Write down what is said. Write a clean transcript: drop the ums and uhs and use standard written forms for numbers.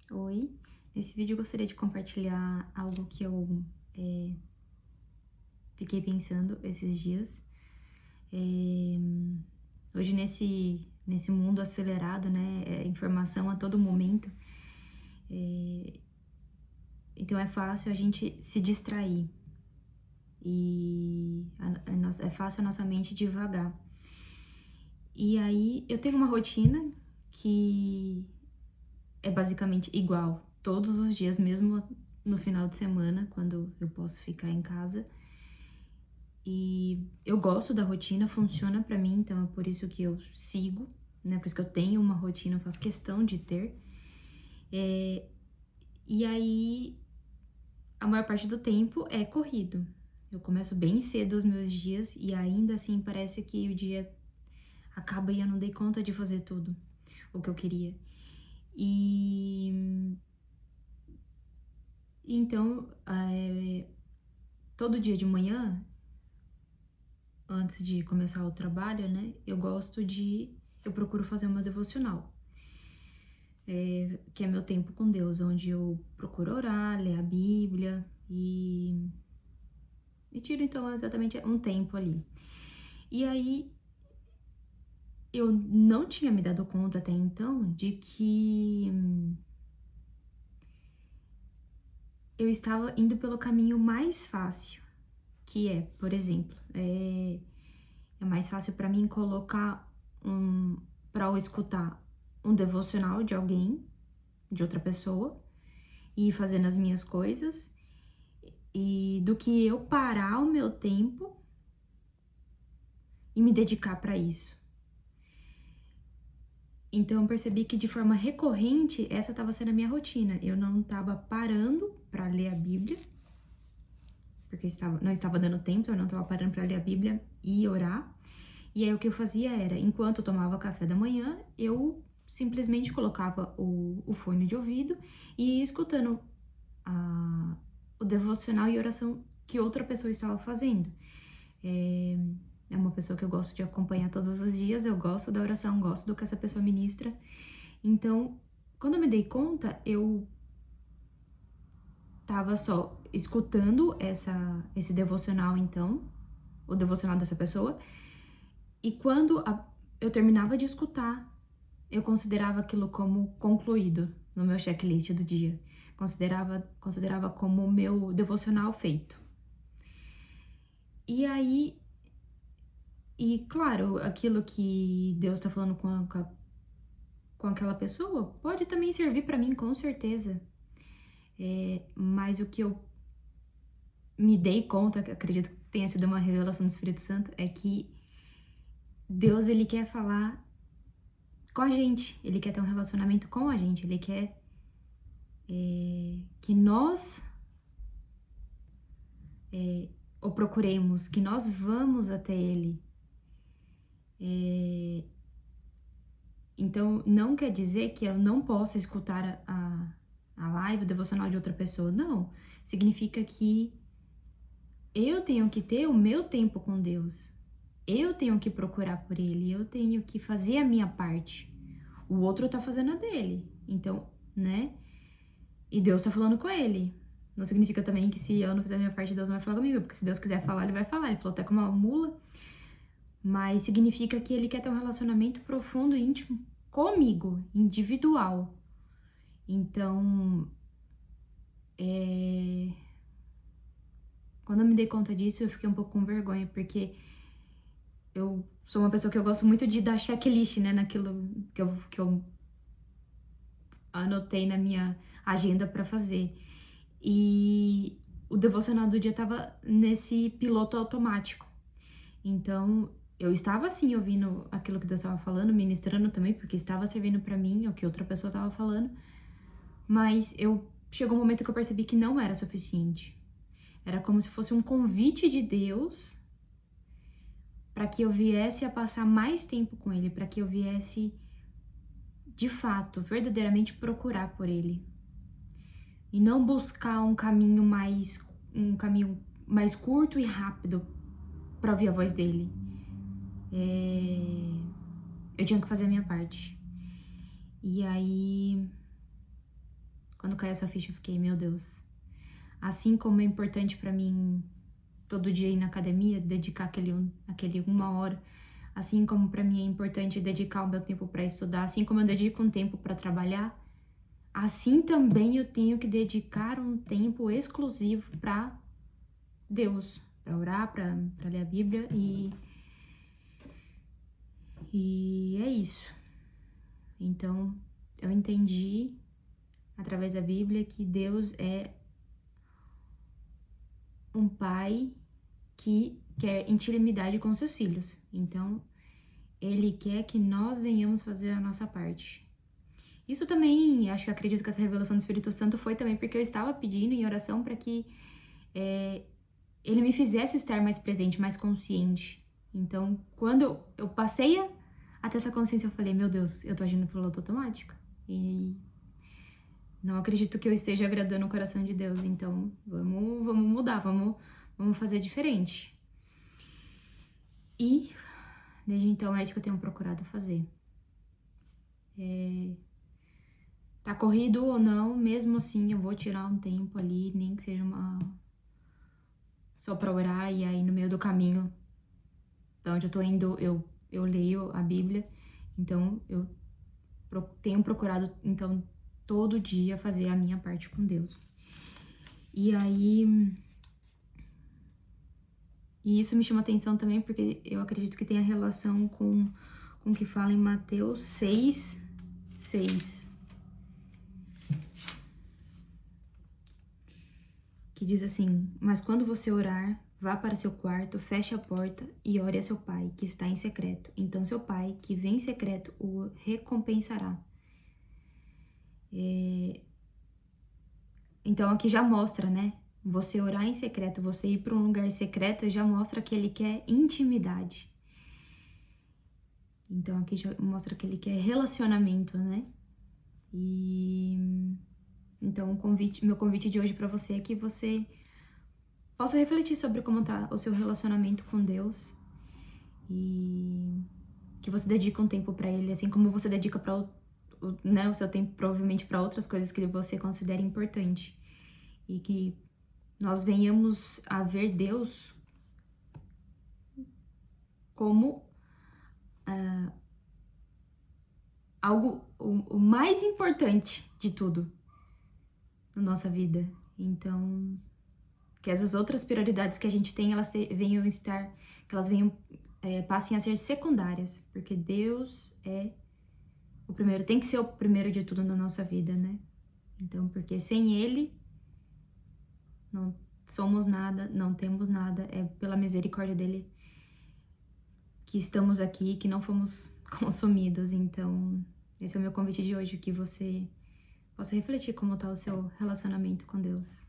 Oi, nesse vídeo eu gostaria de compartilhar algo que eu fiquei pensando esses dias. É, Hoje nesse mundo acelerado, né, informação a todo momento, então é fácil a gente se distrair e é fácil a nossa mente divagar. E aí eu tenho uma rotina que é basicamente igual todos os dias, mesmo no final de semana, quando eu posso ficar em casa. E eu gosto da rotina, funciona pra mim, então é por isso que eu sigo, né? Por isso que eu tenho uma rotina, eu faço questão de ter. E aí, a maior parte do tempo é corrido. Eu começo bem cedo os meus dias e ainda assim parece que o dia acaba e eu não dei conta de fazer tudo o que eu queria. E então, todo dia de manhã, antes de começar o trabalho, né, eu procuro fazer uma devocional. Que é meu tempo com Deus, onde eu procuro orar, ler a Bíblia e tiro então exatamente um tempo ali. E aí eu não tinha me dado conta até então de que eu estava indo pelo caminho mais fácil, que é, por exemplo, é mais fácil para mim colocar para eu escutar um devocional de alguém, de outra pessoa, e ir fazendo as minhas coisas, e do que eu parar o meu tempo e me dedicar para isso. Então eu percebi que de forma recorrente essa estava sendo a minha rotina. Eu não estava parando para ler a Bíblia, porque não estava dando tempo, eu não estava parando para ler a Bíblia e orar. E aí o que eu fazia era, enquanto eu tomava café da manhã, eu simplesmente colocava o fone de ouvido e ia escutando o devocional e oração que outra pessoa estava fazendo. É uma pessoa que eu gosto de acompanhar todos os dias, eu gosto da oração, gosto do que essa pessoa ministra. Então, quando eu me dei conta, eu tava só escutando esse devocional, então, o devocional dessa pessoa, e quando eu terminava de escutar, eu considerava aquilo como concluído no meu checklist do dia. Considerava como o meu devocional feito. E aí, claro, aquilo que Deus tá falando com aquela pessoa pode também servir para mim, com certeza. Mas o que eu me dei conta, que acredito que tenha sido uma revelação do Espírito Santo, é que Deus, ele quer falar com a gente, ele quer ter um relacionamento com a gente, ele quer que nós o procuremos, que nós vamos até ele. Então, não quer dizer que eu não possa escutar a live, o devocional de outra pessoa, não. Significa que eu tenho que ter o meu tempo com Deus. Eu tenho que procurar por ele, eu tenho que fazer a minha parte. O outro tá fazendo a dele. Então, né? E Deus tá falando com ele. Não significa também que se eu não fizer a minha parte, Deus não vai falar comigo, porque se Deus quiser falar, ele vai falar. Ele falou até com uma mula. Mas significa que ele quer ter um relacionamento profundo e íntimo comigo, individual. Então, quando eu me dei conta disso, eu fiquei um pouco com vergonha, porque eu sou uma pessoa que eu gosto muito de dar checklist, né, naquilo que eu anotei na minha agenda para fazer. E o devocional do dia tava nesse piloto automático. Então, eu estava assim ouvindo aquilo que Deus estava falando, ministrando também, porque estava servindo para mim o que outra pessoa estava falando. Mas chegou um momento que eu percebi que não era suficiente. Era como se fosse um convite de Deus para que eu viesse a passar mais tempo com ele, para que eu viesse de fato, verdadeiramente procurar por ele. E não buscar um caminho mais curto e rápido para ouvir a voz dele. Eu tinha que fazer a minha parte. E aí quando caiu essa ficha, eu fiquei, meu Deus. Assim como é importante pra mim todo dia ir na academia, dedicar aquele 1 hora, assim como pra mim é importante dedicar o meu tempo pra estudar, assim como eu dedico um tempo pra trabalhar, assim também eu tenho que dedicar um tempo exclusivo pra Deus, pra orar, pra ler a Bíblia e é isso. Então, eu entendi através da Bíblia que Deus é um pai que quer intimidade com seus filhos. Então, ele quer que nós venhamos fazer a nossa parte. Isso também, acho que acredito que essa revelação do Espírito Santo foi também porque eu estava pedindo em oração para que ele me fizesse estar mais presente, mais consciente. Então, quando eu passei a ter essa consciência, eu falei, meu Deus, eu tô agindo pelo piloto automático. E não acredito que eu esteja agradando o coração de Deus. Então, vamos mudar, vamos fazer diferente. E, desde então, é isso que eu tenho procurado fazer. Tá corrido ou não, mesmo assim, eu vou tirar um tempo ali, nem que seja só pra orar, e aí no meio do caminho, da onde eu tô indo, eu leio a Bíblia. Então, eu tenho procurado, então, todo dia fazer a minha parte com Deus. E aí... E isso me chama atenção também porque eu acredito que tem a relação com o que fala em Mateus 6:6. Que diz assim: mas quando você orar, vá para seu quarto, feche a porta e ore a seu pai, que está em secreto. Então seu pai, que vem em secreto, o recompensará. Então aqui já mostra, né? Você orar em secreto, você ir para um lugar secreto, já mostra que ele quer intimidade. Então aqui já mostra que ele quer relacionamento, né? E então meu convite de hoje para você é que você possa refletir sobre como tá o seu relacionamento com Deus e que você dedique um tempo para ele, assim como você dedica para né, o seu tempo provavelmente para outras coisas que você considera importante. E que nós venhamos a ver Deus como algo, o mais importante de tudo na nossa vida. Então, que essas outras prioridades que a gente tem, elas venham estar, que elas venham, passem a ser secundárias, porque Deus é o primeiro, tem que ser o primeiro de tudo na nossa vida, né? Então, porque sem Ele, não somos nada, não temos nada, é pela misericórdia dele que estamos aqui, que não fomos consumidos. Então, esse é o meu convite de hoje, que você possa refletir como está o seu relacionamento com Deus.